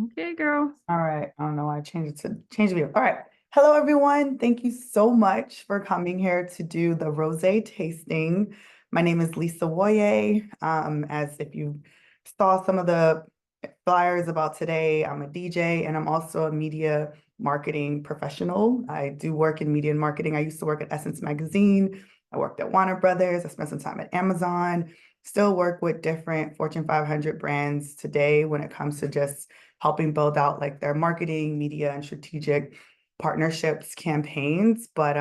Okay, girl. All right. I don't know why I changed it to change the view. All right. Hello, everyone. Thank you so much for coming here to do the rosé tasting. My name is Lisa Nwoyé. As if you saw some of the flyers about today, I'm a DJ and I'm also a media marketing professional. I do work in media and marketing. I used to work at Essence Magazine. I worked at Warner Brothers. I spent some time at Amazon. Still work with different Fortune 500 brands today when it comes to just helping build out like their marketing, media, and strategic partnerships campaigns. But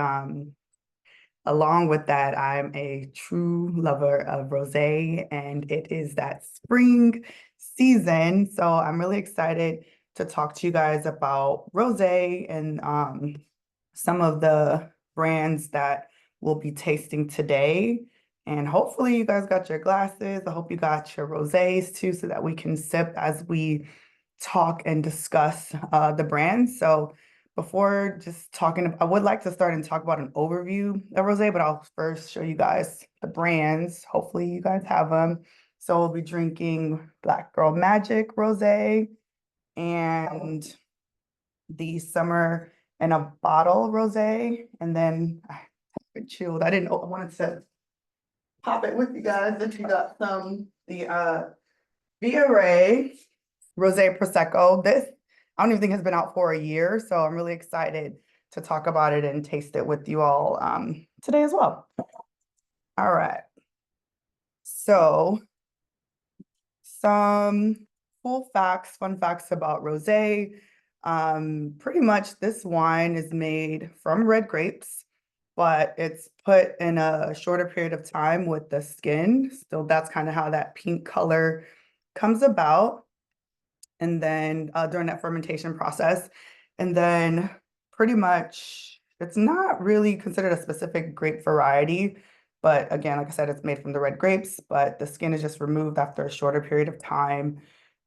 along with that, I'm a true lover of rosé, and it is that spring season. So I'm really excited to talk to you guys about rosé and some of the brands that we'll be tasting today. And hopefully you guys got your glasses. I hope you got your rosés too, so that we can sip as we talk and discuss the brands. So before just talking, I would like to start and talk about an overview of rosé, but I'll first show you guys the brands. Hopefully you guys have them. So we'll be drinking Black Girl Magic rosé and the Summer in a Bottle rosé. And then I have it chilled. I didn't know, I wanted to pop it with you guys if you got some, the Via Ray Rosé Prosecco. This, I don't even think has been out for a year, so I'm really excited to talk about it and taste it with you all today as well. All right. So some cool facts, fun facts about rosé. Pretty much this wine is made from red grapes, but it's put in a shorter period of time with the skin. So that's kind of how that pink color comes about. And then during that fermentation process. And then pretty much it's not really considered a specific grape variety, but again, like I said, it's made from the red grapes, but the skin is just removed after a shorter period of time.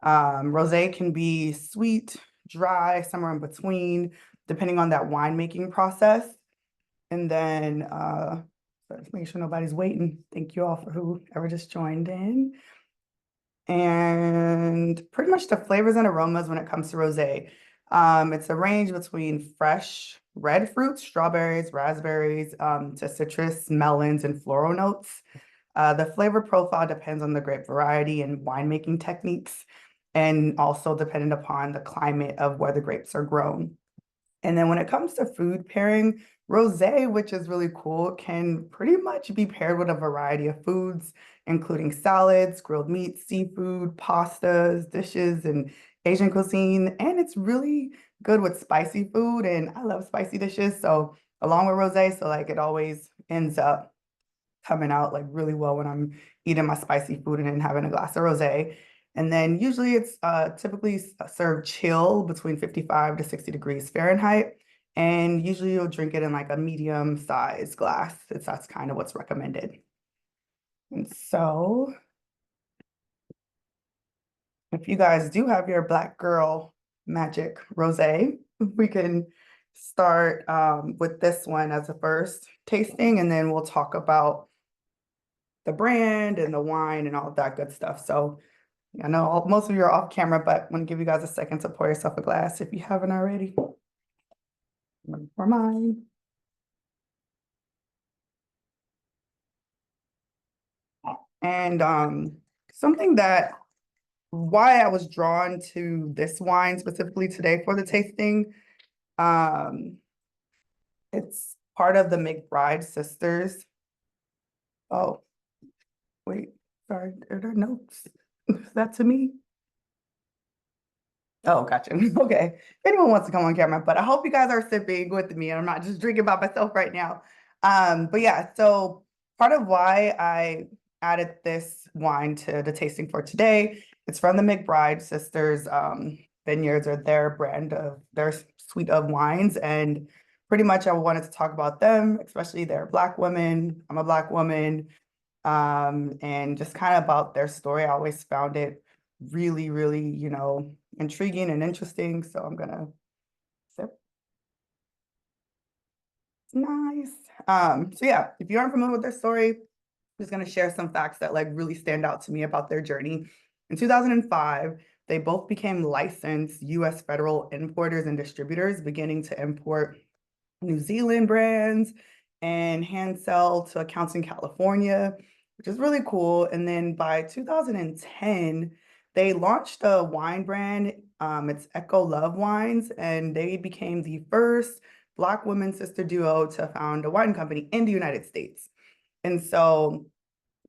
Rosé can be sweet, dry, somewhere in between, depending on that winemaking process. And then let's make sure nobody's waiting. Thank you all for whoever just joined in. And pretty much the flavors and aromas when it comes to rosé. It's a range between fresh red fruits, strawberries, raspberries, to citrus, melons, and floral notes. The flavor profile depends on the grape variety and winemaking techniques, and also dependent upon the climate of where the grapes are grown. And then when it comes to food pairing, rosé, which is really cool, can pretty much be paired with a variety of foods, including salads, grilled meats, seafood, pastas, dishes, and Asian cuisine. And it's really good with spicy food, and I love spicy dishes. So along with rosé, so like it always ends up coming out like really well when I'm eating my spicy food and then having a glass of rosé. And then usually it's typically served chill between 55 to 60 degrees Fahrenheit. And usually you'll drink it in like a medium size glass. That's kind of what's recommended. And so if you guys do have your Black Girl Magic Rosé, we can start with this one as a first tasting, and then we'll talk about the brand and the wine and all of that good stuff. So I know most of you are off camera, but I'm gonna give you guys a second to pour yourself a glass if you haven't already. I'm gonna pour mine. And something that why I was drawn to this wine specifically today for the tasting, um, it's part of the McBride sisters. Oh, wait, sorry, are there notes? Is that to me? Oh, gotcha. Okay. If anyone wants to come on camera, but I hope you guys are sipping with me and I'm not just drinking by myself right now. But yeah, so part of why I added this wine to the tasting for today, it's from the McBride sisters vineyards, or their brand of their suite of wines. And pretty much I wanted to talk about them, especially they're Black women. I'm a Black woman. And just kind of about their story. I always found it really, really, intriguing and interesting. So I'm gonna sip. Nice. So yeah, if you aren't familiar with their story, I'm just gonna share some facts that like really stand out to me about their journey. In 2005, They both became licensed US federal importers and distributors, beginning to import New Zealand brands and hand sell to accounts in California, which is really cool. And then by 2010, they launched a wine brand. It's Echo Love Wines, and they became the first Black women sister duo to found a wine company in the United States. And so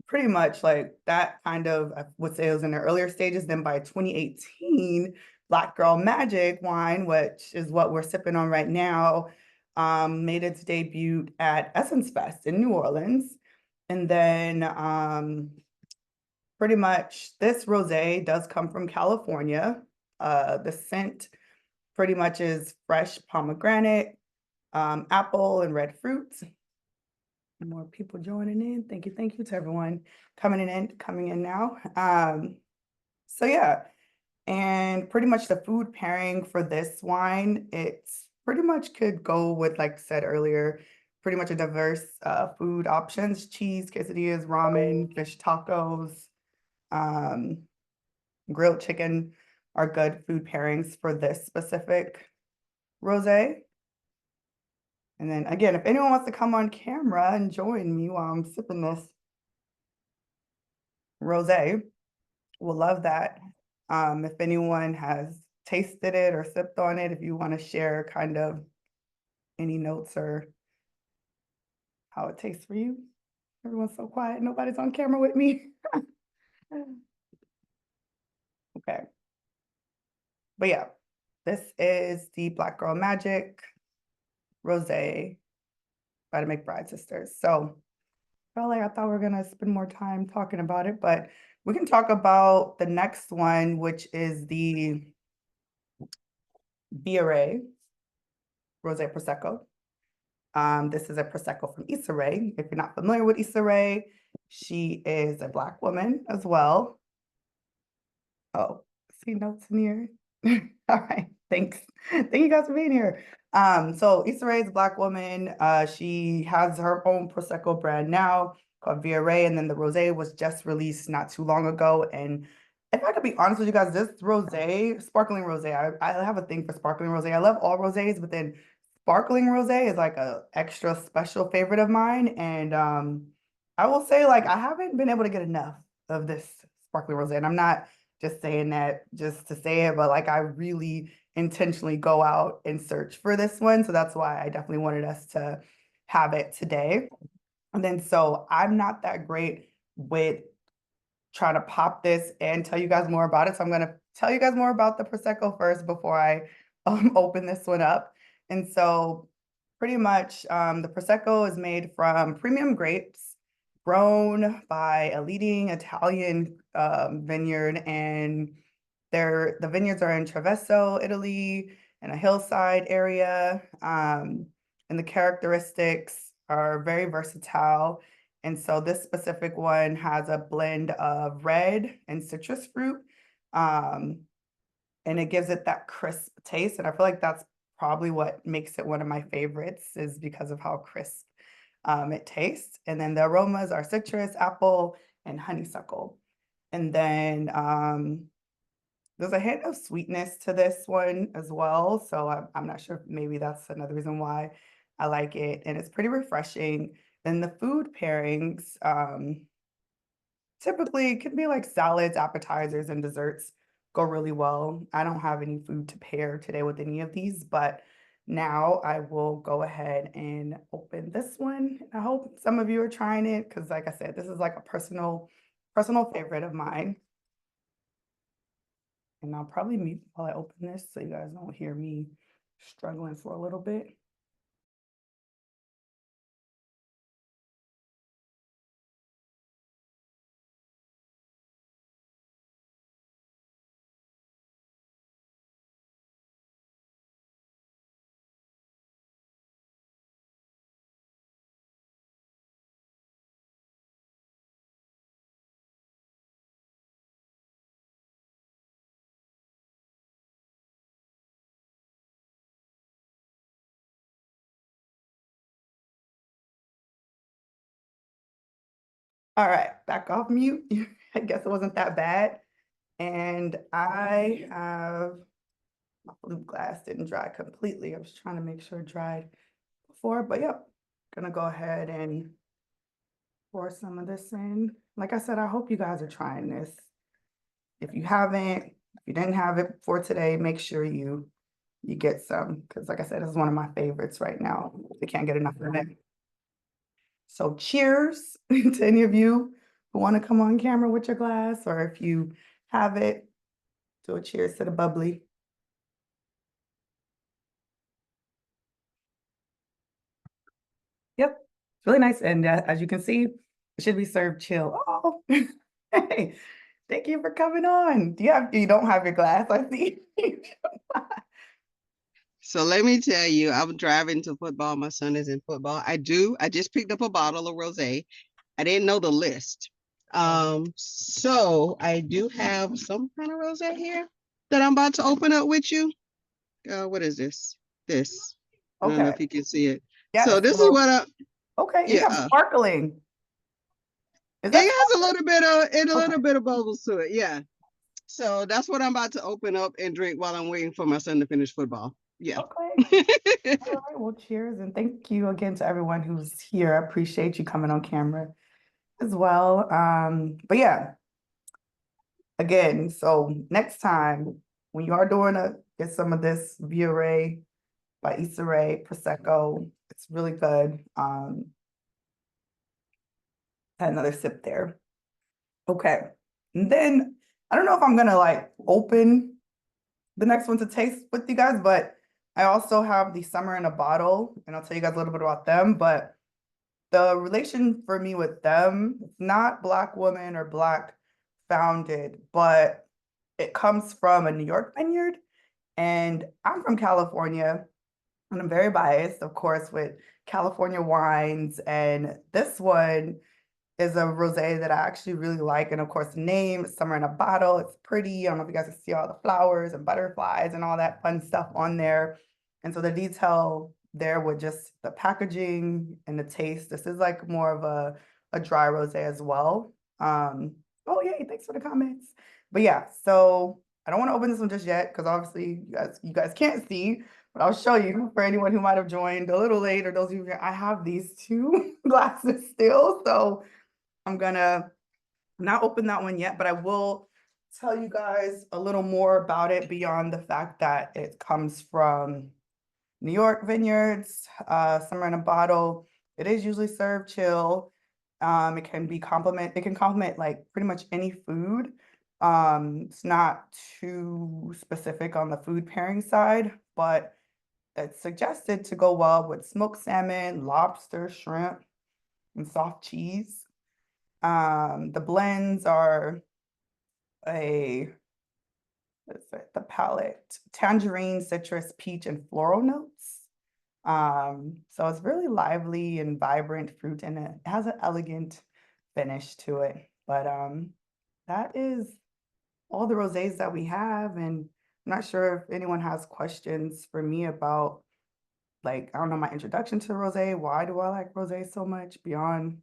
pretty much like that kind of, I would say it was in the earlier stages. Then by 2018, Black Girl Magic wine, which is what we're sipping on right now, made its debut at Essence Fest in New Orleans. And then pretty much this rosé does come from California. The scent pretty much is fresh pomegranate, apple, and red fruits. More people joining in. Thank you to everyone coming in now. So yeah, and pretty much the food pairing for this wine, it's pretty much could go with, like I said earlier, pretty much a diverse food options: cheese, quesadillas, ramen, fish tacos, um, grilled chicken are good food pairings for this specific rosé. And then again, if anyone wants to come on camera and join me while I'm sipping this rosé, we'll love that. If anyone has tasted it or sipped on it, if you want to share kind of any notes or how it tastes for you. Everyone's so quiet. Nobody's on camera with me. Okay. But yeah, this is the Black Girl Magic Rosé by the McBride sisters. So felt like I thought we were gonna spend more time talking about it, but we can talk about the next one, which is the Biere Rosé Prosecco. This is a Prosecco from Issa Rae. If you're not familiar with Issa Rae, she is a Black woman as well. Oh, see notes in here. All right, thanks. Thank you guys for being here. So Issa Rae is a Black woman. She has her own Prosecco brand now called Via Rae, and then the Rosé was just released not too long ago. And if I could be honest with you guys, this rosé, sparkling rosé, I have a thing for sparkling rosé. I love all rosés, but then sparkling rosé is like a extra special favorite of mine. And I will say, like, I haven't been able to get enough of this sparkling rosé. And I'm not just saying that just to say it, but like I really intentionally go out and search for this one. So that's why I definitely wanted us to have it today. And then so I'm not that great with trying to pop this and tell you guys more about it. So I'm going to tell you guys more about the Prosecco first before I open this one up. And so pretty much the Prosecco is made from premium grapes grown by a leading Italian vineyard. And the vineyards are in Treviso, Italy, in a hillside area. And the characteristics are very versatile. And so this specific one has a blend of red and citrus fruit. And it gives it that crisp taste. And I feel like that's probably what makes it one of my favorites, is because of how crisp it tastes. And then the aromas are citrus, apple, and honeysuckle. And then there's a hint of sweetness to this one as well. So I'm not sure, maybe that's another reason why I like it. And it's pretty refreshing. Then the food pairings, typically it can be like salads, appetizers, and desserts go really well. I don't have any food to pair today with any of these, but now I will go ahead and open this one. I hope some of you are trying it because, like I said, this is like a personal favorite of mine. And I'll probably mute while I open this so you guys don't hear me struggling for a little bit. All right, back off mute. I guess it wasn't that bad. And I have my flute glass didn't dry completely. I was trying to make sure it dried before, but yep, gonna go ahead and pour some of this in. Like I said, I hope you guys are trying this. If you haven't, if you didn't have it for today, make sure you get some because, like I said, this is one of my favorites right now. I can't get enough of it. So, cheers to any of you who want to come on camera with your glass, or if you have it, do a cheers to the bubbly. Yep, it's really nice. And as you can see, it should be served chill. Oh, hey, thank you for coming on. You don't have your glass, I see. So let me tell you, I'm driving to football. My son is in football. I just picked up a bottle of rosé. I didn't know the list. So I do have some kind of rosé here that I'm about to open up with you. What is this? This. I don't know Okay. if you can see it. Yeah, So it's a this is little, what I, okay, you have yeah. sparkling. Is It that has a okay? little bit of bubbles to it. Yeah. So that's what I'm about to open up and drink while I'm waiting for my son to finish football. Yeah. Okay. All right, well, cheers. And thank you again to everyone who's here. I appreciate you coming on camera as well. But yeah, again, so next time when you are doing get some of this Viore by Issa Rae Prosecco. It's really good. Had another sip there. Okay. And then I don't know if I'm gonna like open the next one to taste with you guys, but I also have the Summer in a Bottle, and I'll tell you guys a little bit about them. But the relation for me with them, it's not Black woman or Black founded, but it comes from a New York vineyard. And I'm from California, and I'm very biased, of course, with California wines. And this one is a rosé that I actually really like. And of course, the name, Summer in a Bottle. It's pretty. I don't know if you guys can see all the flowers and butterflies and all that fun stuff on there. And so the detail there with just the packaging and the taste. This is like more of a dry rosé as well. Oh, yay, thanks for the comments. But yeah, so I don't want to open this one just yet because obviously you guys can't see, but I'll show you for anyone who might have joined a little late or those of you here. I have these two glasses still. So I'm gonna not open that one yet, but I will tell you guys a little more about it beyond the fact that it comes from New York vineyards, Summer in a Bottle. It is usually served chill. It can complement like pretty much any food. It's not too specific on the food pairing side, but it's suggested to go well with smoked salmon, lobster, shrimp, and soft cheese. The blends are a, what's it, the palette, tangerine, citrus, peach, and floral notes. So it's really lively and vibrant fruit, and it has an elegant finish to it. But that is all the rosés that we have, and I'm not sure if anyone has questions for me about like, I don't know, my introduction to rosé. Why do I like rosé so much beyond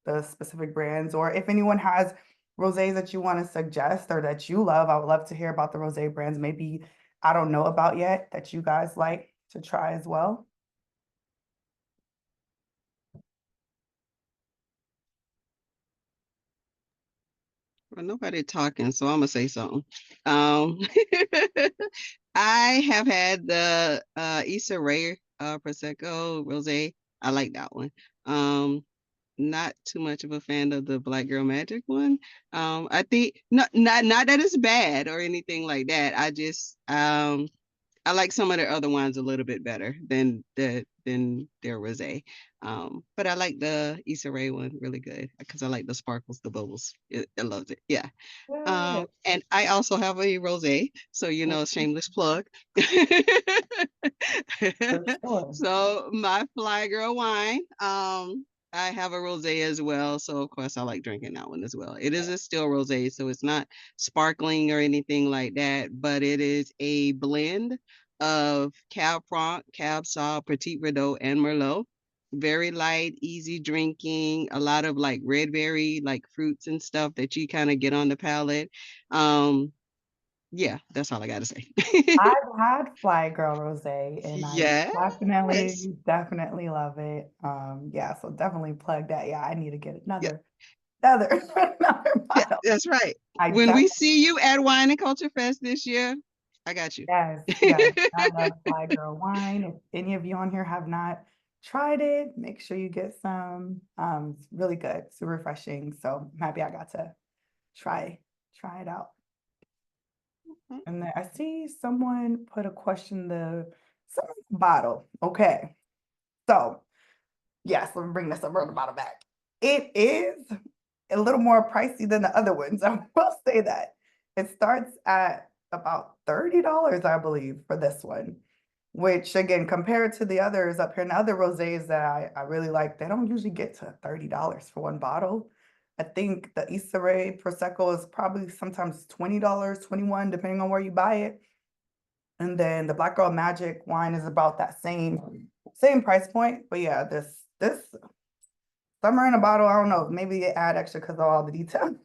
the specific brands? Or if anyone has rosés that you want to suggest or that you love, I would love to hear about the rosé brands maybe I don't know about yet that you guys like to try as well. Well, nobody talking, so I'm gonna say something. Um, I have had the Issa Rae Prosecco Rosé. I like that one. Um, not too much of a fan of the Black Girl Magic one. I think not that it's bad or anything like that. I like some of their other wines a little bit better than their rosé. But I like the Issa Rae one really good because I like the sparkles, the bubbles. I loves it. Yeah. Yeah, And I also have a rosé, so shameless plug. for sure. So my Fly Girl wine, I have a rosé as well, so of course I like drinking that one as well. It is a still rosé, so it's not sparkling or anything like that, but it is a blend of Cab Franc, Cab Sauv, Petit Verdot, and Merlot. Very light, easy drinking, a lot of like red berry, like fruits and stuff that you kind of get on the palate. Yeah, that's all I gotta say. I've had Fly Girl Rosé and I Yes. definitely love it. Yeah, so definitely plug that. Yeah, I need to get Yeah, another yeah, bottle. that's right. I When we definitely, see you at Wine and Culture Fest this year, I got you. yes, yes, I love Fly Girl wine. If any of you on here have not tried it, make sure you get some. It's really good, super refreshing. So I'm happy I got to try try it out. And then I see someone put a question some bottle. Okay. So yes, let me bring this umbrella bottle back. It is a little more pricey than the other ones. I will say that. It starts at about $30, I believe, for this one, which again, compared to the others up here and the other rosés that I really like, they don't usually get to $30 for one bottle. I think the Issa Rae Prosecco is probably sometimes $20, 21, depending on where you buy it. And then the Black Girl Magic wine is about that same price point. But yeah, this summer in a bottle, I don't know, maybe they add extra because of all the detail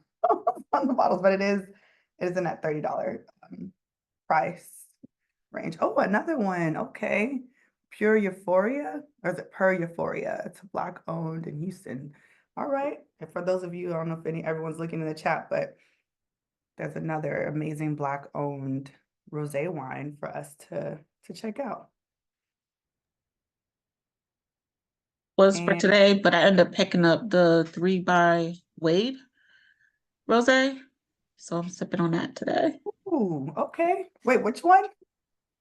on the bottles, but it is in that $30 price range. Oh, another one. Okay. Pure Euphoria, or is it Per Euphoria? It's a Black owned in Houston. All right. And for those of you, I don't know if everyone's looking in the chat, but there's another amazing Black owned rosé wine for us to check out. Was for And today, but I ended up picking up the 3 by Wade rosé. So I'm sipping on that today. ooh, okay. Wait, which one?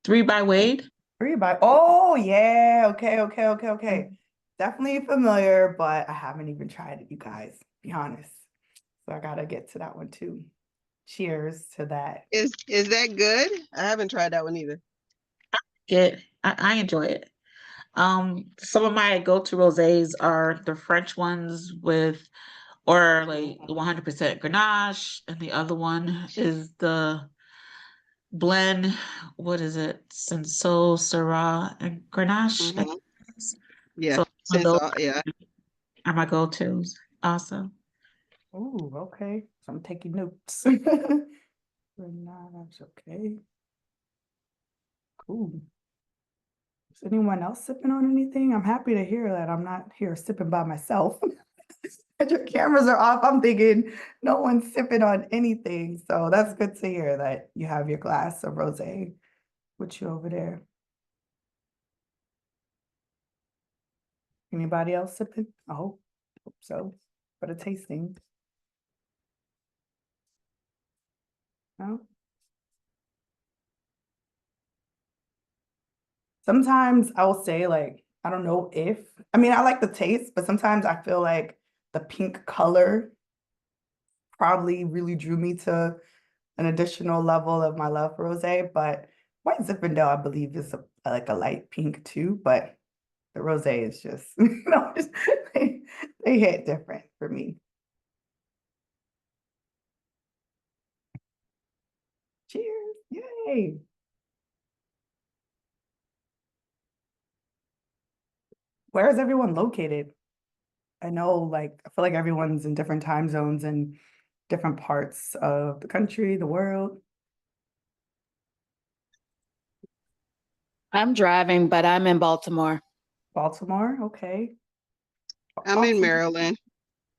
3 by Wade. Three by. Oh yeah. Okay. Definitely familiar, but I haven't even tried it, you guys. Be honest. So I gotta get to that one too. Cheers to that. Is that good? I haven't tried that one either. I enjoy it. Some of my go-to rosés are the French ones with or like 100% Grenache, and the other one is the blend. What is it? Senso, Syrah, and Grenache. I Hmm. think it is. Yeah, So some of since those yeah. are my go-tos. Awesome. Ooh, okay. So I'm taking notes. Grenache, okay. Cool. Is anyone else sipping on anything? I'm happy to hear that I'm not here sipping by myself. And your cameras are off. I'm thinking no one's sipping on anything. So that's good to hear that you have your glass of rosé with you over there. Anybody else sipping? I hope so. For the tasting. No? Sometimes I will say like, I don't know if, I mean, I like the taste, but sometimes I feel like the pink color probably really drew me to an additional level of my love for rosé. But white Zinfandel, I believe, is like a light pink too. But the rosé is just, they, they hit different for me. Cheers! Yay! Where is everyone located? I know, like, I feel like everyone's in different time zones and different parts of the country, the world. I'm driving, but I'm in Baltimore. Baltimore, okay. I'm in Baltimore, Maryland.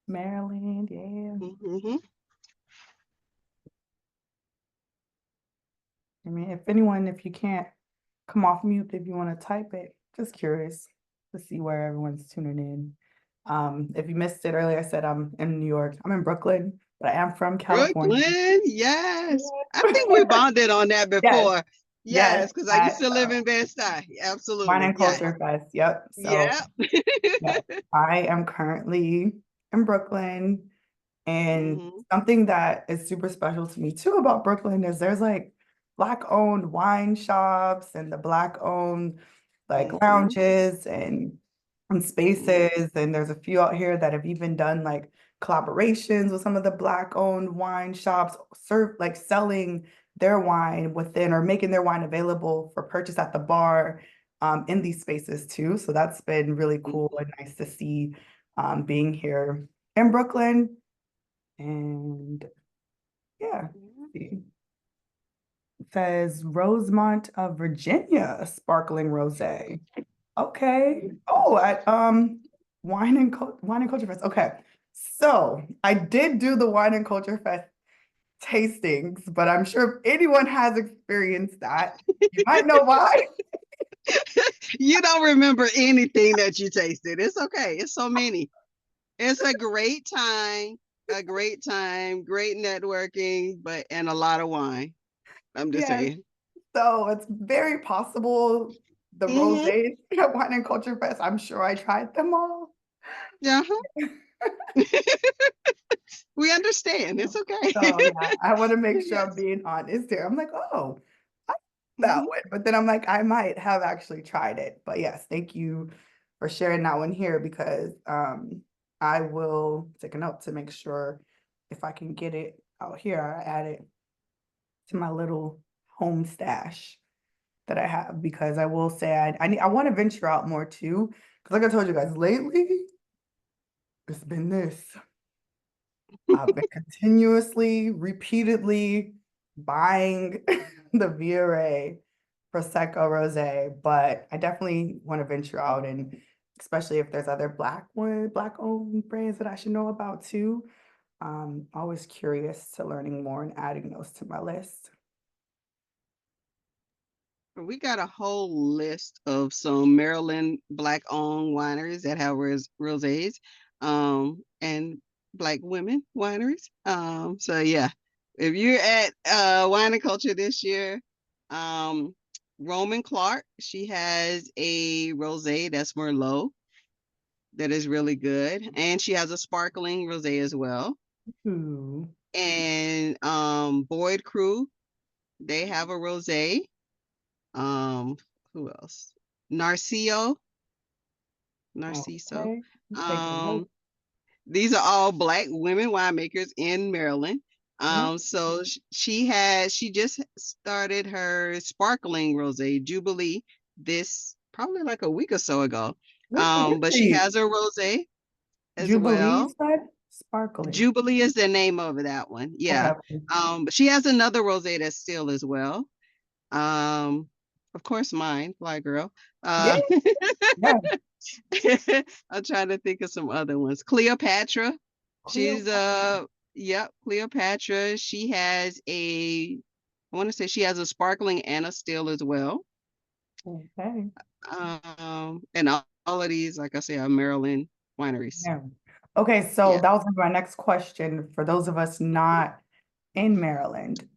Maryland, yeah. Hmm. I mean, if anyone, if you can't come off mute, if you want to type it, just curious to see where everyone's tuning in. If you missed it earlier, I said I'm in New York. I'm in Brooklyn, but I am from California. Brooklyn, yes. I think we Yeah. bonded on that Yes, before. yes, Yes, because I used at to live in Bed-Stuy. Wine Absolutely. and Yes. Culture Fest. Yep. So, Yeah. yes, I am currently in Brooklyn. And Hmm. something that is super special to me too about Brooklyn is there's like Black owned wine shops and the Black owned like Hmm. lounges and Hmm. spaces. And there's a few out here that have even done like collaborations with some of the Black owned wine shops, serve like selling their wine within or making their wine available for purchase at the bar in these spaces too. So that's been really cool and nice to see being here in Brooklyn. And yeah, see. says Rosemont of Virginia sparkling rosé. Okay. Oh, at Wine and Culture Fest. Okay. So I did do the Wine and Culture Fest tastings, but I'm sure if anyone has experienced that, you might know why. You don't remember anything that you tasted. It's okay. It's so many. It's a great time, great networking, but and a lot of wine. I'm just Yes. saying. So it's very possible the Hmm. rosés at Wine and Culture Fest, I'm sure I tried them all. Yeah, we understand. It's okay. So yeah, I want to make sure I'm Yes. being honest here. I'm like, oh, I that Hmm. one. But then I'm like, I might have actually tried it. But yes, thank you for sharing that one here because I will take a note to make sure if I can get it out here, I add it to my little home stash that I have because I will say I want to venture out more too. Because like I told you guys, lately it's been this. I've been continuously, repeatedly buying the Viore Prosecco Rosé, but I definitely want to venture out and especially if there's other black owned brands that I should know about too. Always curious to learning more and adding those to my list. We got a whole list of some Maryland Black-owned wineries that have rosés, and Black women wineries. So yeah, if you're at Wine and Culture this year, um, Roman Clark, she has a rosé that's Merlot that is really good, and she has a sparkling rosé as well. Ooh, And Boyd Crew, they have a rosé. Um, who else? Narciso, Narciso. okay. Take a note. Um, these are all Black women winemakers in Maryland. Mm, So she just started her sparkling rosé Jubilee this probably like a week or so ago. But she really? has a rosé as Jubilee well. said sparkling. Jubilee is the name of that one. Yeah. Okay. But she has another rosé that's still as well. Um, of course, mine, Fly Girl. Yeah, Uh, yeah. I'm trying to think of some other ones. Cleopatra. She's Cleopatra. yep, Cleopatra. She has I want to say she has a sparkling and a still as well. Okay. And all of these, like I say, are Maryland wineries. Yeah. Okay, so Yeah. that was my next question. For those of us not in Maryland,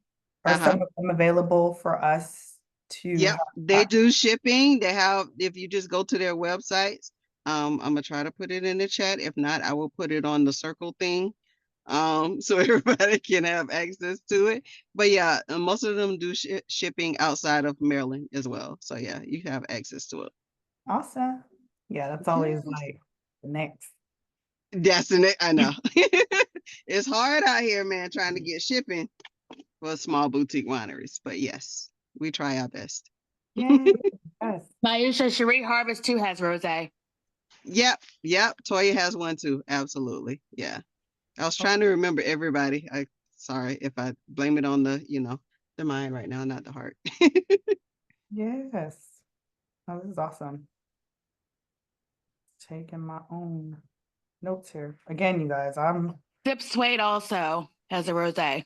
are Uh-huh. some of them available for us to Yep, have? they do shipping. They have, if you just go to their websites, I'm gonna try to put it in the chat. If not, I will put it on the circle thing, so everybody can have access to it. But yeah, most of them do shipping outside of Maryland as well. So yeah, you have access to it. Awesome. Yeah, that's always Yes, like the next. that's in it. I know. It's hard out here, man, trying to get shipping for small boutique wineries. But yes, we try our best. Yeah, yes. Maisha Cherie Harvest too has rosé. Yep. Toya has one too. Absolutely. Yeah. I was trying to remember everybody. I sorry if I blame it on the mind right now, not the heart. Yes. Oh, this is awesome. Taking my own notes here. Again, you guys, Sip Suede also has a rosé.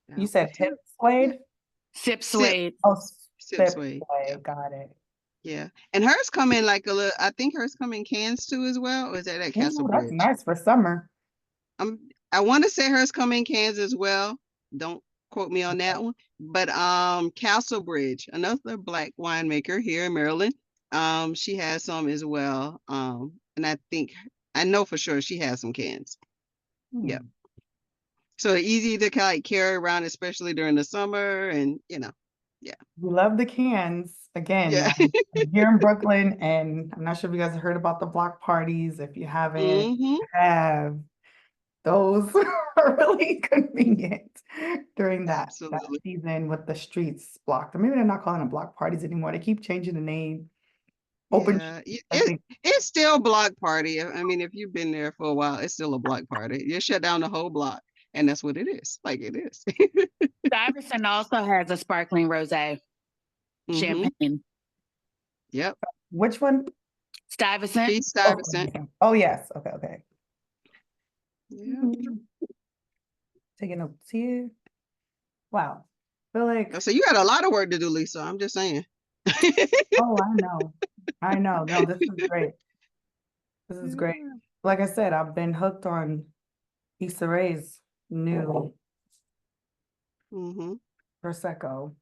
you That one said hip too. Yeah. suede? Sip Sip, Suede. Oh, sip sip suede. Yeah. suede. Got it. Yeah. And hers come in like a little, I think hers come in cans too as well. Or is that at Castle Ooh, that's Bridge? nice for summer. I want to say hers come in cans as well. Don't quote me on that one. But Castle Bridge, another Black winemaker here in Maryland. She has some as well. And I know for sure she has some cans. Yep. Hmm. So easy to kind of carry around, especially during the summer, and yeah, We love the cans. Again, yeah. I'm here in Brooklyn, and I'm not sure if you guys have heard about the block parties. If you haven't, Hmm. have those are really convenient during that Absolutely. season with the streets blocked. Or maybe they're not calling them block parties anymore. They keep changing the name. Open, Yeah, I think. it's still a block party. I mean, if you've been there for a while, it's still a block party. You shut down the whole block, And that's what it is. Like it is. Stuyvesant also has a sparkling rosé, Mm-hmm. champagne. Yep. Which one? Stuyvesant. Keith Oh, Stuyvesant. oh, yes. Okay, okay. Yeah. Taking notes here. Wow. Feel like, So you got a lot of work to do, Lisa. I'm just saying. oh, I know. I know. No, this is great. This is great. Like I said, I've been hooked on Issa Rae's new Mm-hmm. Prosecco,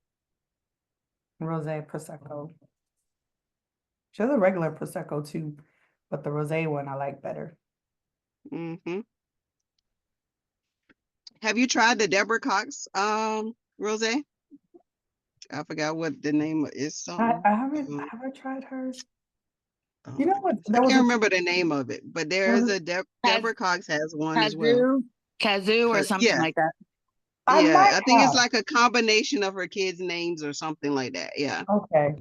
Rosé Prosecco. She has a regular Prosecco too, but the Rosé one I like better. Mm-hmm. Have you tried the Deborah Cox rosé? I forgot what the name is. I, Something. I haven't have I tried hers? Oh You know my what? goodness. I There was can't a remember the name of it, but there there is was a Kaz, Deborah Cox has one as well. kazoo, kazoo, or something Yeah, like that. I yeah. might I think it's have. like a combination of her kids' names or something like that. Yeah. Okay.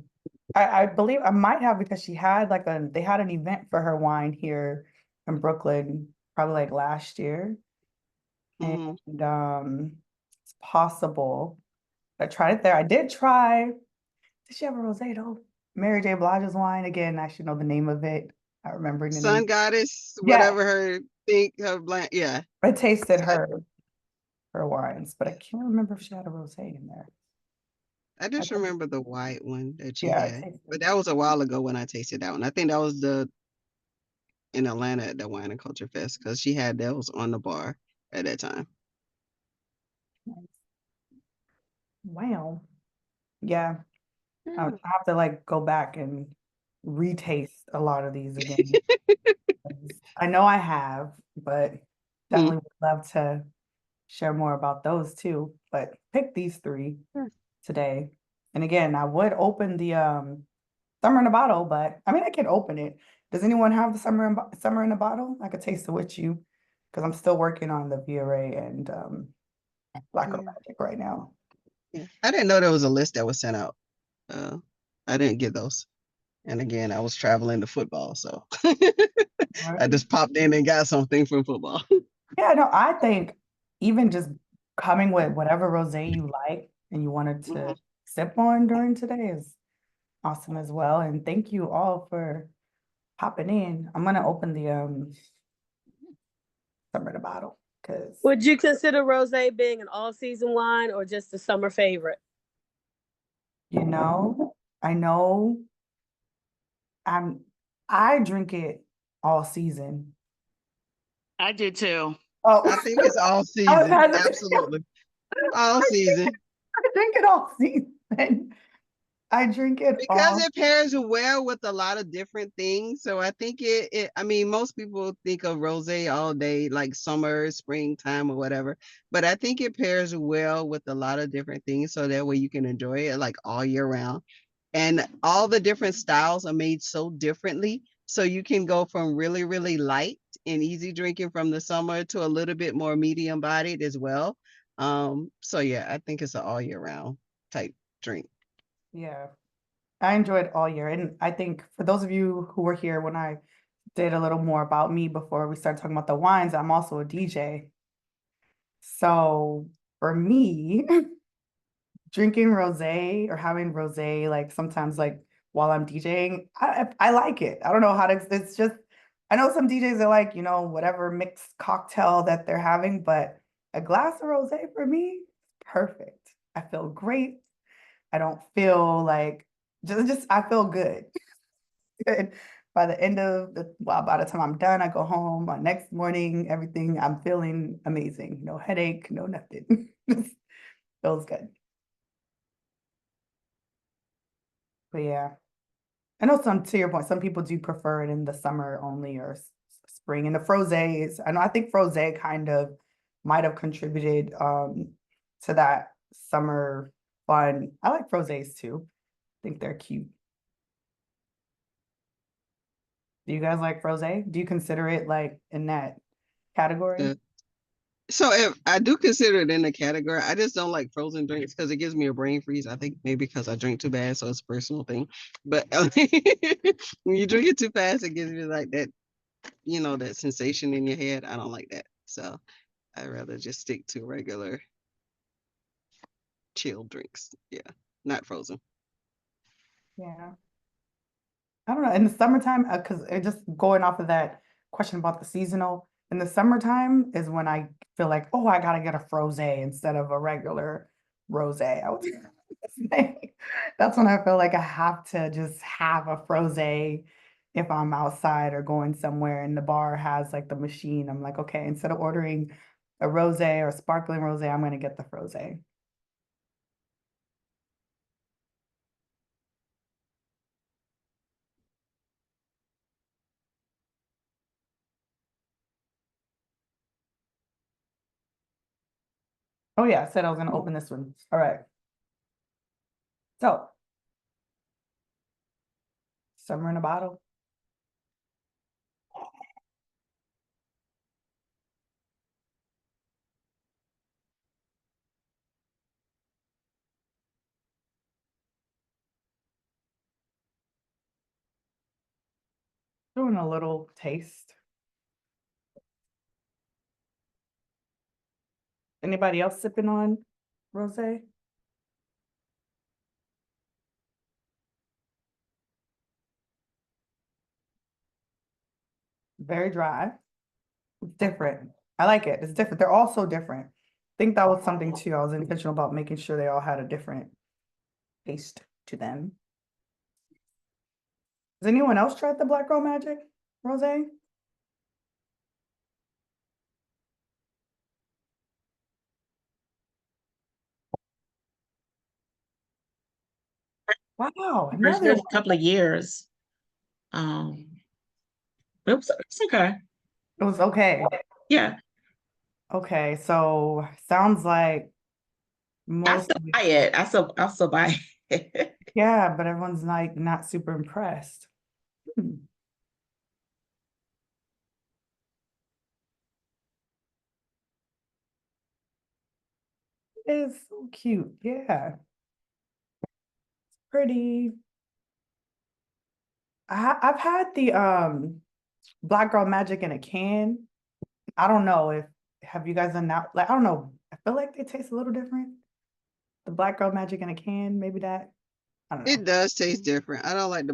I believe I might have because she had like they had an event for her wine here in Brooklyn, probably like last year. Mm-hmm. And it's possible. I tried it there. I did try. Did she have a rosé though? Mary J. Blige's wine. Again, I should know the name of it. Not remembering the name. Sun Goddess, Yeah, whatever her think her blank. Yeah. I tasted So her wines, but I can't remember if she had a rosé in there. I I just think, remember the white one that she yeah, I had, but tasted. that was a while ago when I tasted that one. I think that was the in Atlanta at the Wine and Culture Fest because she had those on the bar at that time. Wow. Yeah, I Yeah. have to like go back and retaste a lot of these again. I know I have, but Hmm. definitely would love to share more about those too. But pick these three today. And again, I would open the summer in a bottle, but I mean I can open it. Does anyone have the summer in a bottle? I could taste it with you because I'm still working on the Viore and Black Girl Yeah. Magic right now. Yeah. I didn't know there was a list that was sent out. Uh, I didn't get those. And again, I was traveling to football, so All I right. just popped in and got something from football. Yeah, no, I think even just coming with whatever rosé you like and you wanted to Mhm. sip on during today is awesome as well. And thank you all for popping in. I'm gonna open the summer in a bottle because Would you consider rosé being an all-season wine or just a summer favorite? you know, I know I'm I drink it all season. I do too. Oh, I think it's all I was season. hesitant. Absolutely. All I season. drink it all season. I drink it Because all. it pairs well with a lot of different things. So I think I mean, most people think of rosé all day, like summer, springtime, or whatever. But I think it pairs well with a lot of different things. So that way you can enjoy it like all year round. And all the different styles are made so differently. So you can go from really, really light and easy drinking from the summer to a little bit more medium bodied as well. So yeah, I think it's an all year round type drink. Yeah. I enjoyed all year. And I think for those of you who were here when I did a little more about me before we started talking about the wines, I'm also a DJ. So for me, drinking rosé or having rosé, like sometimes like while I'm DJing, I like it. I don't know how to, it's just, I know some DJs are like, whatever mixed cocktail that they're having, but a glass of rosé for me, perfect. I feel great. I don't feel like just I feel good. Good. By the end of by the time I'm done, I go home. My next morning, everything I'm feeling amazing. No headache, no nothing. Just feels good. But yeah, I know some to your point, some people do prefer it in the summer only or spring. And the frosés, I think frosé kind of might have contributed to that summer fun. I like frosés too. I think they're cute. Do you guys like rosé? Do you consider it like in that category? Uh, So if I do consider it in the category, I just don't like frozen drinks because it gives me a brain freeze. I think maybe because I drink too bad, so it's a personal thing. But when you drink it too fast, it gives you like that, that sensation in your head. I don't like that. So I'd rather just stick to regular chilled drinks. Yeah, not frozen. Yeah. I don't know. In the summertime, because it just going off of that question about the seasonal, in the summertime is when I feel like, oh, I gotta get a frosé instead of a regular rosé. I would say that's when I feel like I have to just have a frosé if I'm outside or going somewhere and the bar has like the machine. I'm like, okay, instead of ordering a rosé or sparkling rosé, I'm gonna get the frosé. Oh yeah, I said I was gonna open this one. All right. So, summer in a bottle. Doing a little taste. Anybody else sipping on rosé? Very dry. It's different. I like it. It's different. They're all so different. I think that was something too. I was intentional about making sure they all had a different taste to them. Has anyone else tried the Black Girl Magic rosé? Wow, It's another been a one. couple of years. But it's okay. It was okay. Yeah, Okay, so sounds like I most, still buy it. I still buy it. yeah, but everyone's like not super impressed. Hmm. It is so cute. Yeah, pretty. I've had the Black Girl Magic in a can. I don't know if have you guys done that? Like I don't know. I feel like they taste a little different. The Black Girl Magic in a can, maybe that. I don't know. It does taste different. I don't like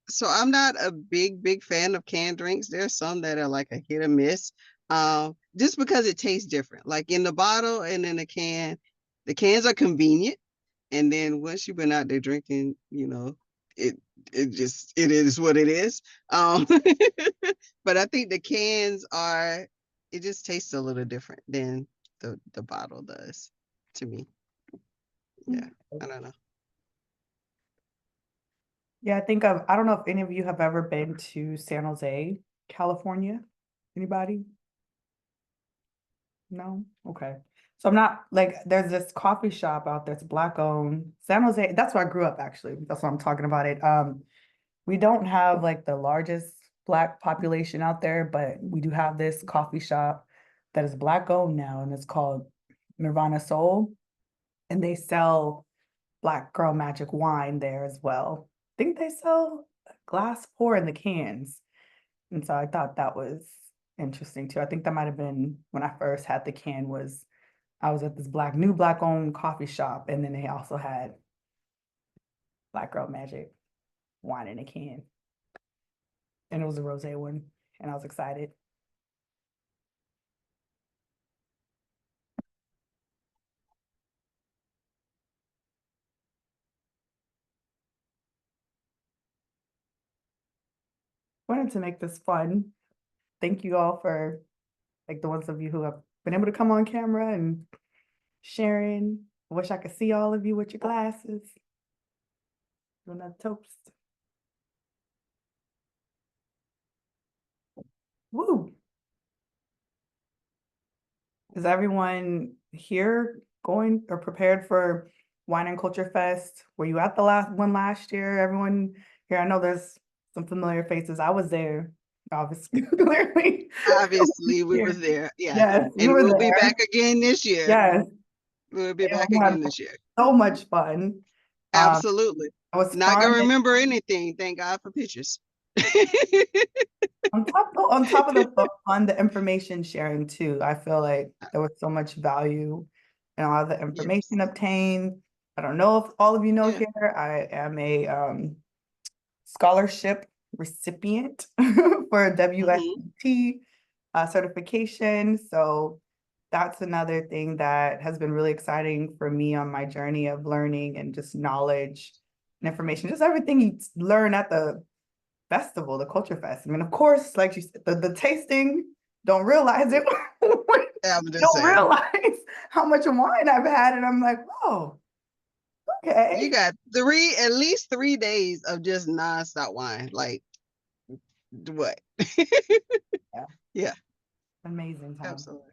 so I'm not a big fan of canned drinks. There's some that are like a hit or miss. Just because it tastes different. Like in the bottle and in the can, the cans are convenient. And then once you've been out there drinking, it it is what it is. But I think the cans are it just tastes a little different than the bottle does to me. Yeah, I don't know. Yeah, I don't know if any of you have ever been to San Jose, California. Anybody? No? Okay. So I'm not like there's this coffee shop out there, it's black owned. San Jose, that's where I grew up actually. That's why I'm talking about it. We don't have like the largest black population out there, but we do have this coffee shop that is black owned now, and it's called Nirvana Soul. And they sell Black Girl Magic wine there as well. I think they sell glass pour in the cans. And so I thought that was interesting too. I think that might have been when I first had the can was I was at this new black owned coffee shop, and then they also had Black Girl Magic wine in a can. And it was a rosé one, and I was excited. Wanted to make this fun. Thank you all for like the ones of you who have been able to come on camera and sharing. I wish I could see all of you with your glasses. Doing that toast. Woo! Is everyone here going or prepared for Wine and Culture Fest? Were you at the last one last year? Everyone here, I know there's some familiar faces. I was there, obviously, clearly. Obviously, we Here. was there. Yes. Yes, you And were we'll be there. back again this year. Yes, We'll be and back we had again this year. so much fun. Absolutely. It was Not fun. gonna remember anything. Thank God for pictures. On top, on top of the information sharing too, I feel like there was so much value in all the information obtained. I don't know if all of you know here, I am a scholarship recipient for a WSET certification. So that's another thing that has been really exciting for me on my journey of learning and just knowledge and information, just everything you learn at the festival, the Culture Fest. I mean, of course, like you said, the tasting, don't realize it. I'm just Don't saying. realize how much wine I've had. And I'm like, whoa, okay. You got at least 3 days of just nonstop wine. Like what? Yeah, Amazing time. absolutely.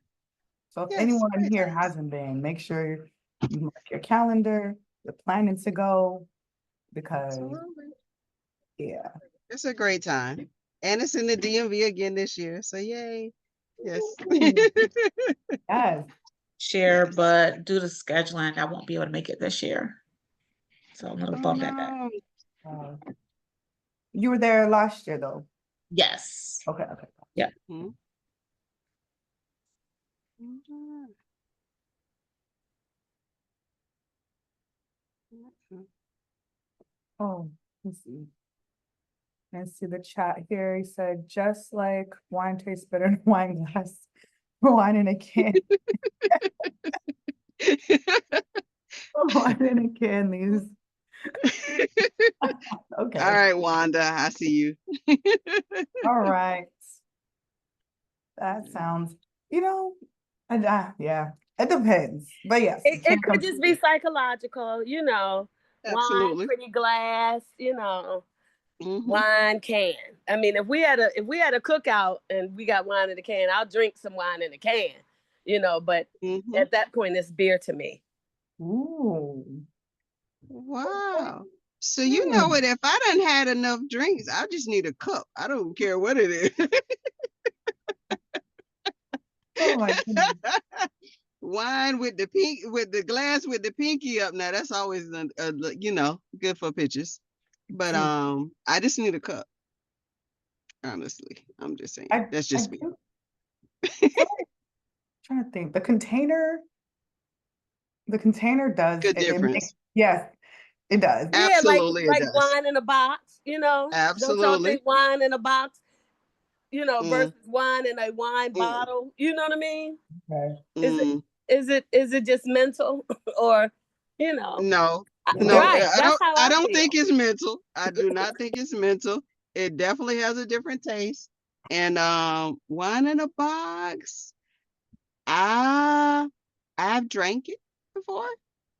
So if Yes, anyone great here times. hasn't been, make sure you mark your calendar, you're planning to go, because Absolutely. yeah. It's a great time. And it's in the DMV again this year. So yay. Yes. Yes. Share, Yes. but due to scheduling, I won't be able to make it this year. So I'm gonna Oh, bump that back. no. You were there last year though. Yes. Okay, okay. Yeah. Hmm. Oh, let's see. Let's see the chat here. He said, just like wine tastes better in a wine glass, wine in a can. Wine in a can, these. Okay. All right, Wanda, I see you. All right. That sounds, yeah, it depends. But yes, It could just be psychological, wine, Absolutely. pretty glass, Mhm. wine can. I mean, if we had a cookout and we got wine in the can, I'll drink some wine in the can, but Mhm. at that point it's beer to me. Ooh. Wow. So you know what? If I done had enough drinks, I just need a cup. I don't care what it is. Oh my goodness. Wine with the glass with the pinky up. Now that's always good for pictures. But I just need a cup. Honestly, I'm just saying. That's just me. Trying to think. The container does Good difference. yes, it does. Yeah, like Absolutely, it does. wine in a box, Don't y'all Absolutely. think wine in a box, Mm, versus wine in a wine mm, bottle? You know what I mean? Okay. mm. Is it just mental or, No, no, There- right? That's how I I don't think feel. it's mental. I do not think it's mental. It definitely has a different taste. And wine in a box, I I've drank it before.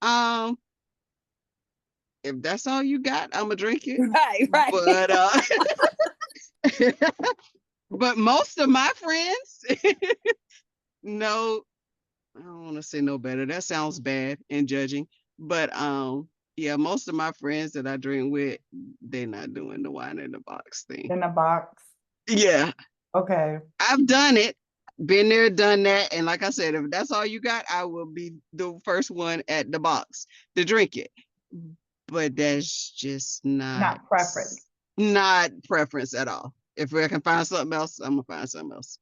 Um, if that's all you got, I'm gonna drink it. Right, right. But but most of my friends, no, I don't want to say no better. That sounds bad and judging. But yeah, most of my friends that I drink with, they're not doing the wine in the box thing. in a box. Yeah, Okay. I've done it, been there, done that, and like I said, if that's all you got, I will be the first one at the box to drink it. But that's just Not preference. not preference at all. If I can find something else, I'm gonna find something else.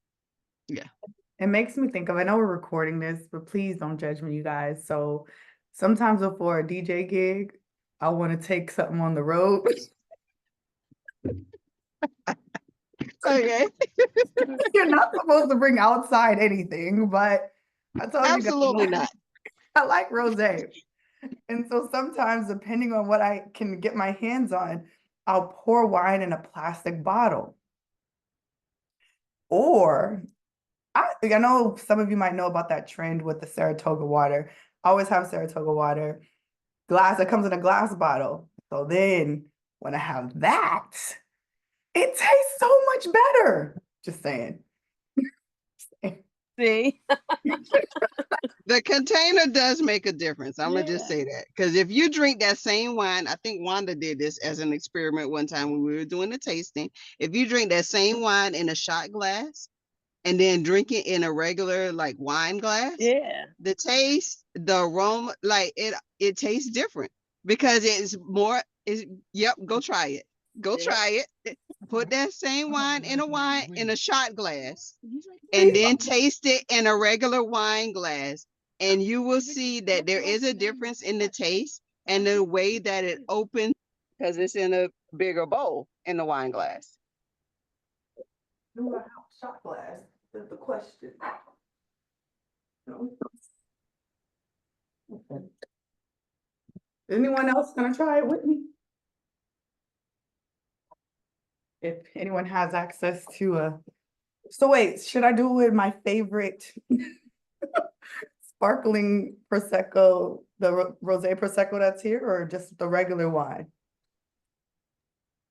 Yeah. It makes me think of, I know we're recording this, but please don't judge me, you guys. So sometimes before a DJ gig, I want to take something on the road. Okay. You're not supposed to bring outside anything, but I told you guys, Absolutely not. I like rosé. And so sometimes, depending on what I can get my hands on, I'll pour wine in a plastic bottle. Or I know some of you might know about that trend with the Saratoga water. I always have Saratoga water glass that comes in a glass bottle. So then when I have that, it tastes so much better. Just saying. See? The container does make a difference. I'm gonna just Yeah. say that because if you drink that same wine, I think Wanda did this as an experiment one time when we were doing the tasting. If you drink that same wine in a shot glass and then drink it in a regular like wine glass, Yeah. the taste, the aroma, like it tastes different because it's more. Yep, go try it. Go Yeah. try it. Put that same wine in a shot glass, and then taste it in a regular wine glass, and you will see that there is a difference in the taste and the way that it opens because it's in a bigger bowl in the wine glass. Do I have a shot glass? Is the question. No. Okay. Anyone else gonna try it with me? If anyone has access to a, so wait, should I do it with my favorite sparkling Prosecco, the Rosé Prosecco that's here, or just the regular wine?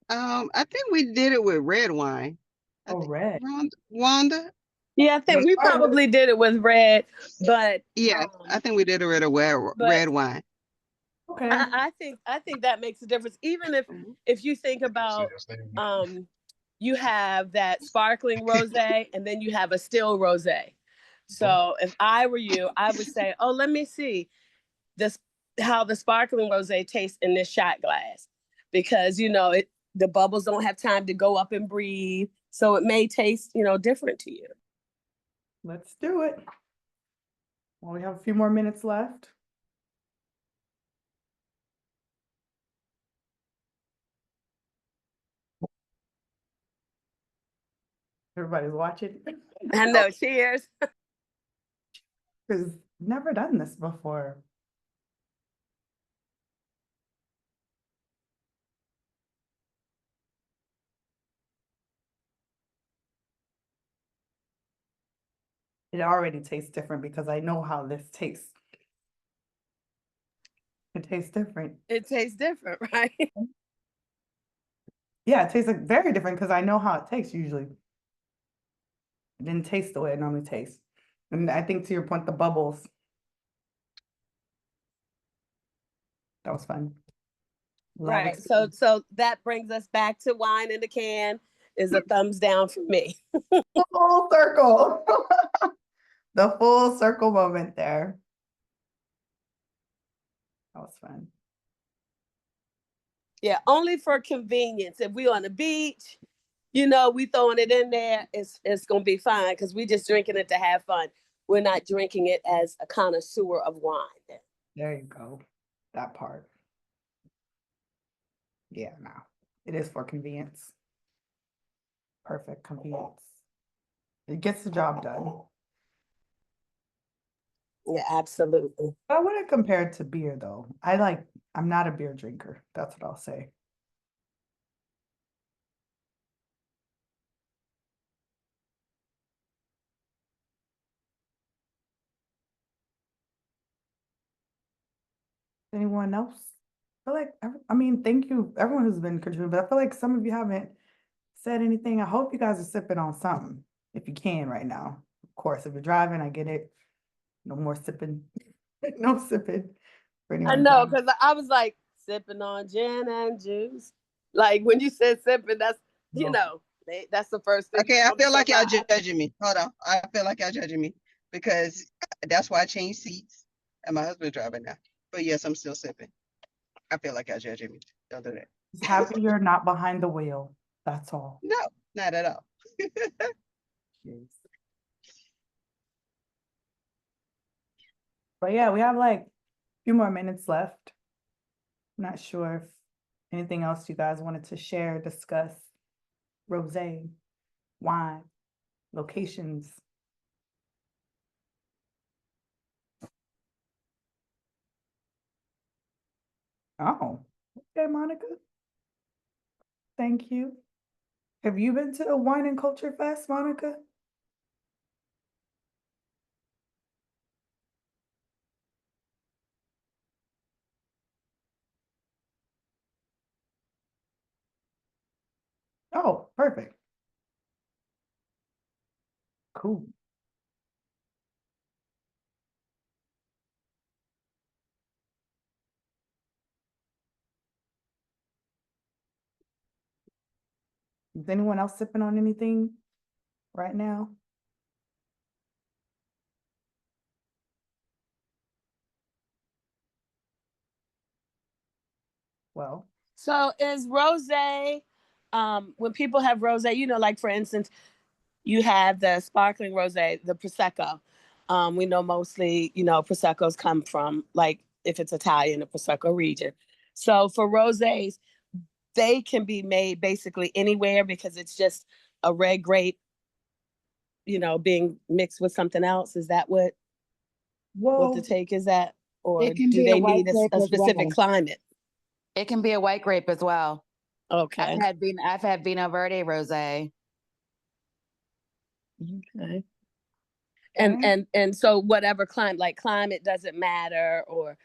I think we did it with red wine. I Oh, think red. Wanda. Yeah, I think we probably did it with red, but Yeah, I think we did it with a red wine. Okay. I think that makes a difference. Even if you think about you have that sparkling rosé and then you have a still rosé. So if I were you, I would say, oh, let me see this how the sparkling rosé tastes in this shot glass. Because the bubbles don't have time to go up and breathe. So it may taste, different to you. Let's do it. Well, we have a few more minutes left. Everybody's watching. I know. Cheers. Because never done this before. It already tastes different because I know how this tastes. It tastes different. It tastes different, right? Yeah, it tastes like very different because I know how it tastes usually. It didn't taste the way it normally tastes. And I think to your point, the bubbles. That was fun. Right. So that brings us back to wine in the can is a thumbs down for me. Full circle. The full circle moment there. That was fun. Yeah, only for convenience. If we on the beach, we throwing it in there, it's gonna be fine because we just drinking it to have fun. We're not drinking it as a connoisseur of wine. There you go. That part. Yeah, no. It is for convenience. Perfect convenience. It gets the job done. Yeah, absolutely. I wouldn't compare it to beer though. I'm not a beer drinker. That's what I'll say. Anyone else? I feel like, I mean, thank you, everyone who's been contributing, but I feel like some of you haven't said anything. I hope you guys are sipping on something, if you can right now. Of course, if you're driving, I get it. No more sipping. No sipping for I anyone know, driving. because I was like sipping on gin and juice. Like when you said sipping, that's No. that's the first thing. Okay, I feel like y'all judging me. Hold on. I feel like y'all judging me because that's why I changed seats and my husband's driving now. But yes, I'm still sipping. I feel like y'all judging me. Don't do that. Just happy you're not behind the wheel. That's all. No, not at all. Yes. But yeah, we have like a few more minutes left. I'm not sure if anything else you guys wanted to share, discuss. Rosé, wine, locations. Oh, okay, Monica. Thank you. Have you been to the Wine and Culture Fest, Monica? Oh, perfect. Cool. Is anyone else sipping on anything right now? Well, So is rosé when people have rosé, you know, like for instance, you have the sparkling rosé, the prosecco. We know mostly, you know, proseccos come from, like, if it's Italian, the prosecco region. So for rosés, they can be made basically anywhere because it's just a red grape, you know, being mixed with something else. Is that what the Well, take is at? Or It can do be a they white need grape a as specific well. climate? It can be a white grape as well. Okay. I've had Vino Verde rosé. Okay. okay. And so whatever climate doesn't matter, or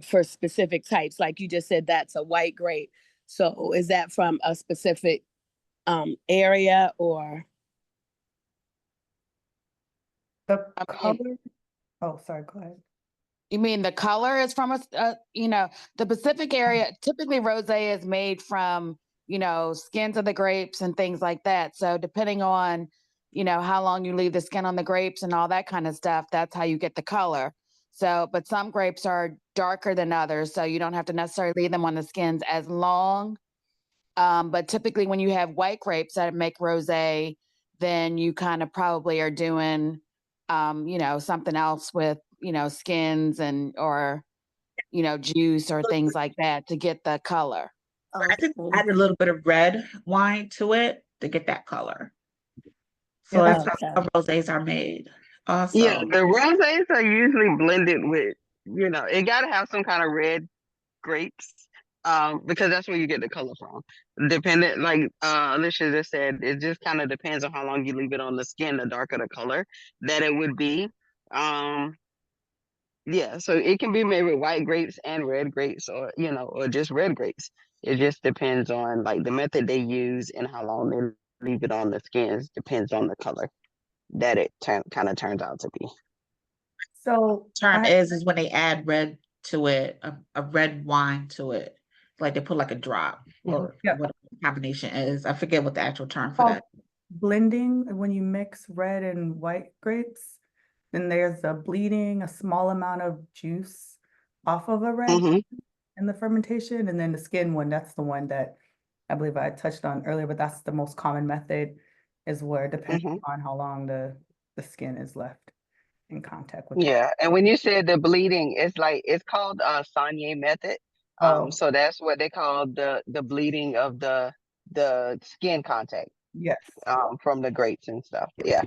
for specific types, like you just said, that's a white grape. So is that from a specific area, or The I color. mean, Oh, sorry. Go ahead. you mean the color is from you know, the Pacific area, typically rosé is made from, you know, skins of the grapes and things like that. So depending on, you know, how long you leave the skin on the grapes and all that kind of stuff, that's how you get the color. So, but some grapes are darker than others, so you don't have to necessarily leave them on the skins as long. But typically when you have white grapes that make rosé, then you kind of probably are doing, you know, something else with, you know, skins and, or, you know, juice or things like that to get the color. I think add a little bit of red wine to it to get that color. Yeah, So that's that's how Okay. rosés are made. Yeah, Also, the rosés are usually blended with, you know, it got to have some kind of red grapes, because that's where you get the color from. Dependent, like Alicia just said, it just kind of depends on how long you leave it on the skin. The darker the color that it would be. Um, yeah, so it can be made with white grapes and red grapes, or you know, or just red grapes. It just depends on like the method they use and how long they leave it on the skins. Depends on the color that it kind of turns out to be. so term I is when they add red to it, a red wine to it. Like they put like a drop or yeah, what the combination is. I forget what the actual term for called that. blending. When you mix red and white grapes, then there's a bleeding, a small amount of juice off of a red Mm-hmm. in the fermentation, and then the skin one, that's the one that I believe I touched on earlier, but that's the most common method, is where it depends Mm-hmm. on how long the skin is left in contact with the. Yeah, and when you said the bleeding, it's like it's called Sanye method. Oh, So that's what they call the bleeding of the skin contact yes. from the grapes and stuff. Yeah.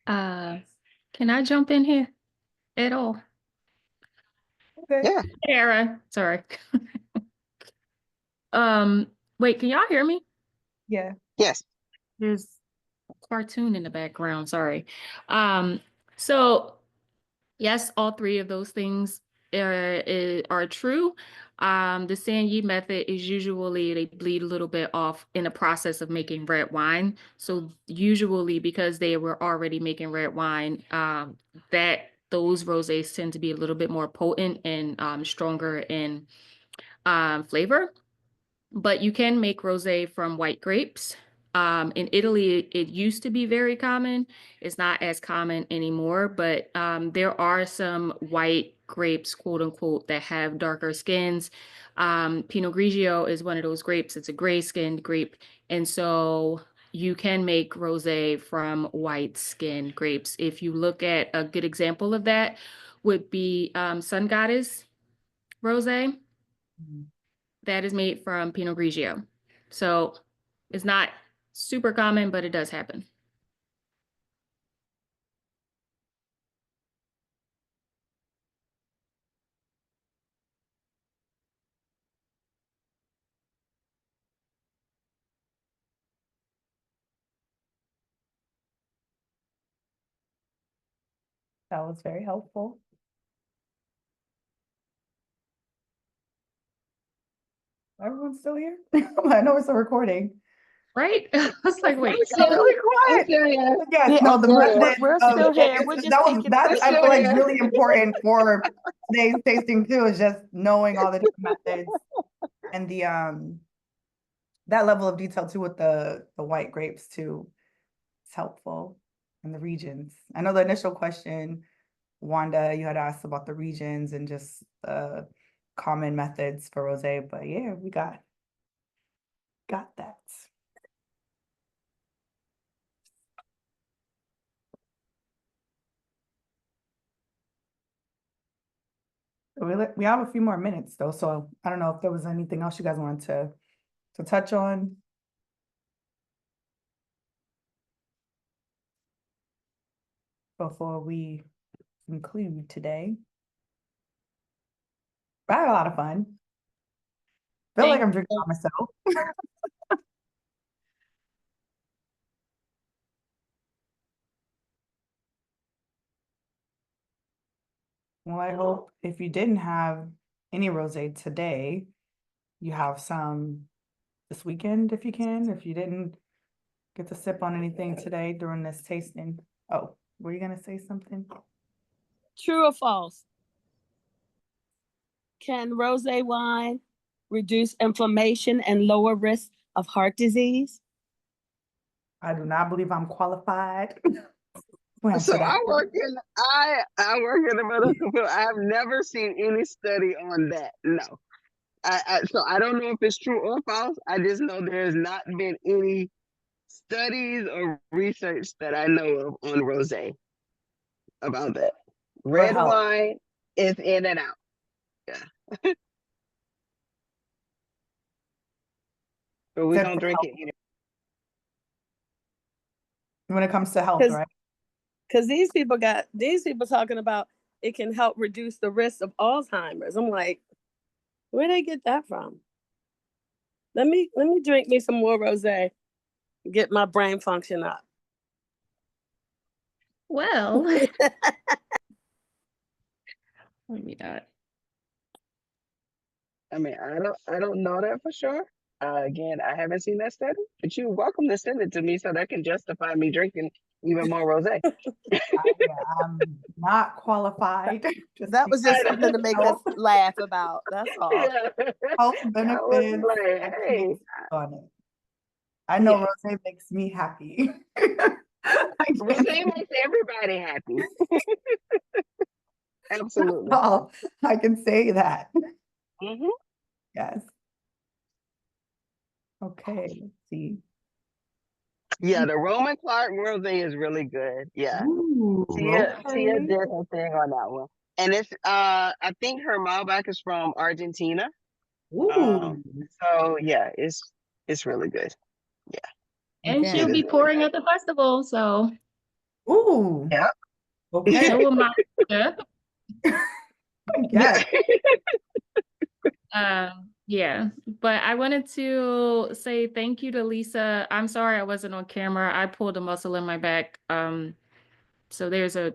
Uh, can I jump in here at all? Okay. Yeah. Aaron, sorry. Um, Wait, can y'all hear me? Yeah. Yes. There's a cartoon in the background, sorry. Um, so yes, all three of those things are true. The Sanye method is usually they bleed a little bit off in the process of making red wine. So usually because they were already making red wine, that those rosés tend to be a little bit more potent and stronger in flavor. But you can make rosé from white grapes. In Italy, it used to be very common. It's not as common anymore, but there are some white grapes, quote unquote, that have darker skins. Pinot Grigio is one of those grapes. It's a gray skinned grape. And so you can make rosé from white skinned grapes. If you look at a good example of that would be Sun Goddess rosé Mhm. that is made from Pinot Grigio. So it's not super common, but it does happen. That was very helpful. Everyone's still here? I know it's a recording. Right? I was like, wait, It's really I'm quiet. still here. Yes, Yeah, no, the method we're of still here. it's We're just that was taking that's I'm I still feel like here. really important for today's tasting too, is just knowing all the different methods and the that level of detail too with the white grapes too. It's helpful in the regions. I know the initial question, Wanda, you had asked about the regions and just common methods for rosé, but yeah, we got Got that. We have a few more minutes though, so I don't know if there was anything else you guys wanted to touch on. Before we conclude today. I had a lot of fun. Feel like I'm drinking by myself. Well, I hope if you didn't have any rosé today, you have some this weekend if you can. If you didn't get to sip on anything today during this tasting. Oh, were you gonna say something? True or false? Can rosé wine reduce inflammation and lower risk of heart disease? I do not believe I'm qualified to answer So that. I work in the medical field. I've never seen any study on that. No. So I don't know if it's true or false. I just know there's not been any studies or research that I know of on rosé about that. For Red health. wine is in and out. Yeah. But we Said don't for drink health. it either. When it comes to health, right? Because these people talking about it can help reduce the risk of Alzheimer's. I'm like, where they get that from? Let me drink me some more rosé, get my brain function up. Well, maybe not. I mean, I don't know that for sure. Again, I haven't seen that study, but you're welcome to send it to me so that can justify me drinking even more rosé. I'm not qualified. That was just something to make us laugh about. That's all. Yeah. Health I was benefits. like, I hey. can't speak on it. I know Yeah. rosé makes me happy. Rosé makes everybody happy. Absolutely. Oh, I can say that. Mm-hmm. Yes. Okay, let's see. Yeah, the Roman Clark rosé is really good. Yeah. Ooh, Tia okay. did her thing on that one. And it's I think her Malbec is from Argentina. Ooh. So yeah, it's really good. Yeah. And Again. she'll be pouring at the festival, so Ooh. Yeah. Okay. so will my sister. Yes. Yeah, but I wanted to say thank you to Lisa. I'm sorry I wasn't on camera. I pulled a muscle in my back. So there's a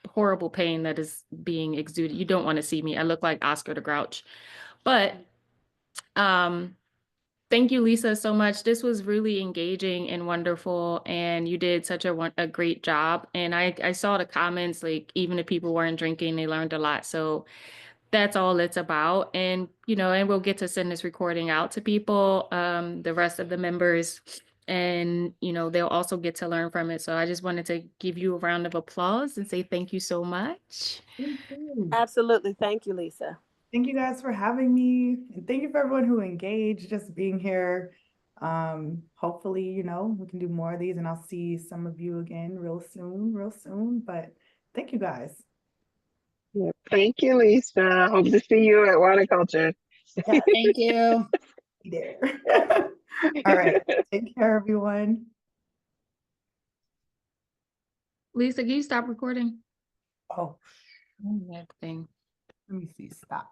horrible pain that is being exuded. You don't want to see me. I look like Oscar the Grouch. But thank you, Lisa, so much. This was really engaging and wonderful, and you did such a great job. And I saw the comments, like even if people weren't drinking, they learned a lot. So that's all it's about. And, and we'll get to send this recording out to people, the rest of the members, and, they'll also get to learn from it. So I just wanted to give you a round of applause and say thank you so much. Thank you. Absolutely. Thank you, Lisa. Thank you guys for having me. And thank you for everyone who engaged, just being here. Hopefully, we can do more of these and I'll see some of you again real soon. But thank you guys. Yeah. Thank you, Lisa. Hope to see you at Waterculture. Yeah. Thank you. Be there. All right. Take care, everyone. Lisa, can you stop recording? Oh, That thing. let me see. Stop.